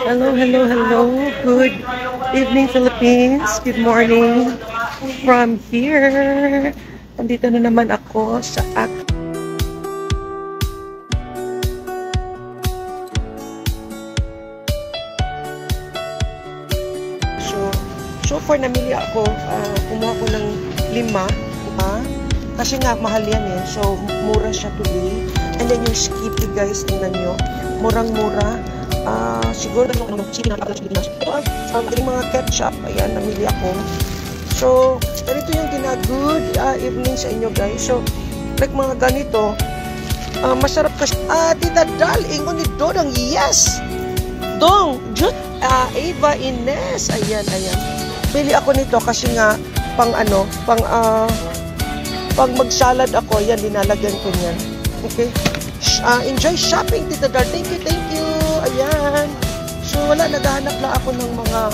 Hello, hello, hello. Good evening, Philippines. Good morning from here. Andito na naman ako sa So far namili ako. Kumuha ko ng 5. Kasi nga mahal yan eh. So mura siya today. And then yung Skippy guys, tingnan nyo. Murang-mura. Siguro yung chicken na Pilipinas. Ito mga ketchup. Ayan, namili ako. So, ganito yung good evening sa inyo guys. So, like mga ganito, masarap kasi. Tita Dal, ingon ni Dodong, yes! Dong, Jut, Eva Ines. Ayan, ayan. Bili ako nito kasi nga, pang mag-salad ako. Ayan, dinalagyan ko niyan. Okay? Enjoy shopping, Tita Dal. Thank you, thank you. Ayan. So, wala, naghahanap na ako ng mga,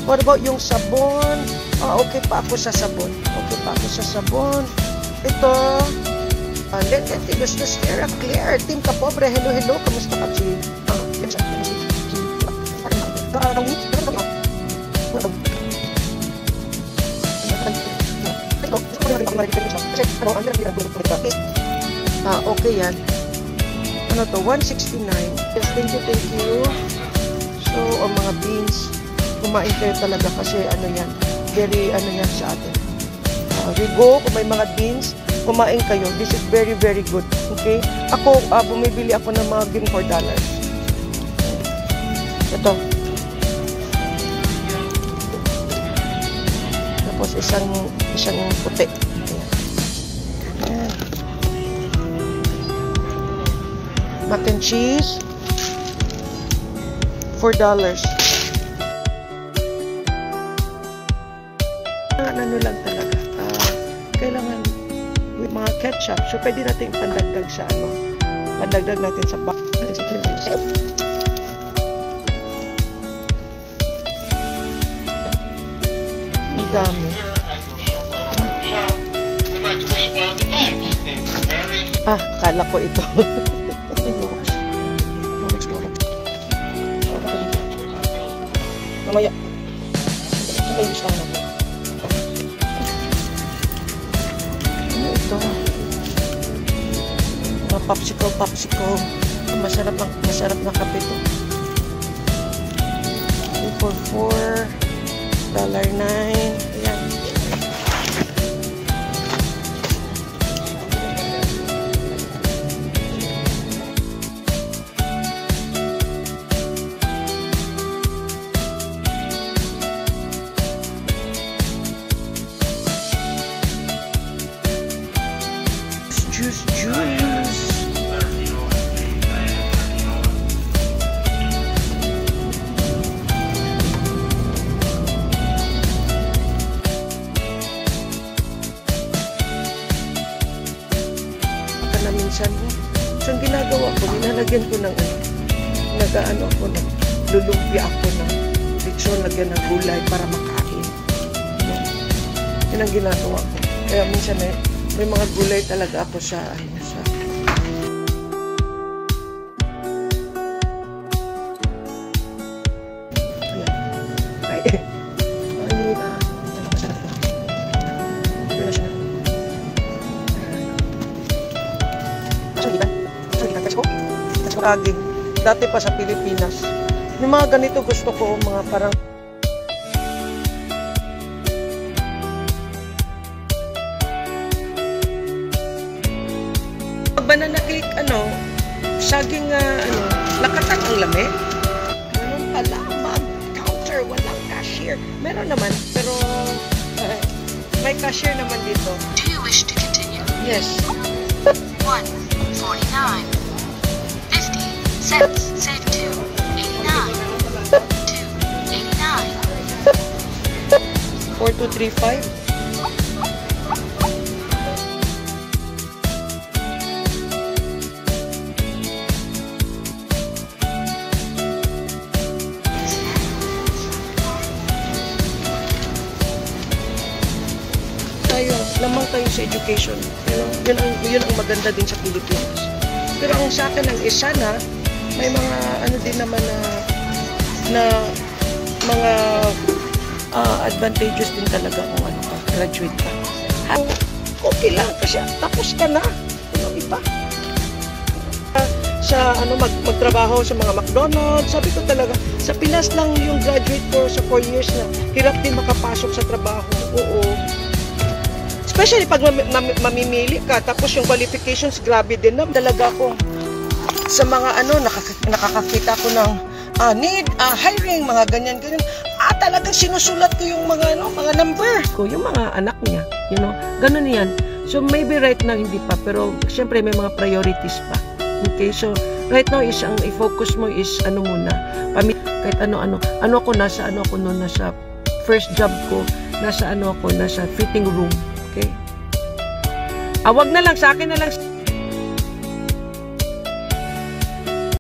what about yung sabon? Okay pa ako sa sabon. Okay pa ako sa sabon. Ito, Lente, gusto Sierra Claire. Team Kapobre, hello, hello. Kamusta ka, Chi? Okay yan. Ano to? 169. Yes, thank you. So, ang mga beans, kumain kayo talaga kasi ano yan, very ano yan sa atin. Rigo, kung may mga beans, kumain kayo. This is very, very good. Okay? Ako, bumibili ako ng mga bean $4. Ito. Tapos isang puti. Ayan. Mac and cheese. $4. Ano lang talaga. Kailangan with mga ketchup. So, pwede natin pandagdag sa ano. Pandagdag natin sa bak. Ang dami. Kala ko ito. Mamaya. May gusto na. Ano ito? Popsicle. Masarap na kape ito. 2 for $4. $9. Ayan. Juice. Baka na minsan mo. So, ang ginagawa ko, nilalagyan ko ng nagaano ako ng lulumpia ako ng lechon, lagyan ng gulay para makain. Yun ang ginagawa ko. Kaya minsan may mga gulay talaga ako sa saging. Dati pa sa Pilipinas. Yung mga ganito gusto ko, mga parang banana cake, saging, lakatan ang lami. Ganun pala, mag-counter, walang cashier. Meron naman, pero may cashier naman dito. Do you wish to continue? Yes. 149. 50 cents. Save 2. 89. 2. 89. 4235. Lamang tayo sa education. Yun ang maganda din sa Pilipinas. Pero ang sa akin ang isa na, may mga ano din naman na na mga advantageous din talaga kung ano ka, graduate ka. Okay lang kasi tapos ka na. Ano iba? Sa magtrabaho sa mga McDonald's, sabi ko talaga, sa Pinas lang yung graduate course sa 4 years na hirap din makapasok sa trabaho. Oo. Especially pag mamimili ka, tapos yung qualifications, grabe din na. Talaga ako sa mga nakakakita ko ng need, hiring, mga ganyan-ganyan. Talagang sinusulat ko yung mga number ko, yung mga anak niya, ganun yan. So maybe right now hindi pa, pero syempre may mga priorities pa. Okay, so right now is ang i-focus mo is muna, kahit ano ako nasa nasa first job ko, nasa nasa fitting room, okay? Wag na lang sa akin na lang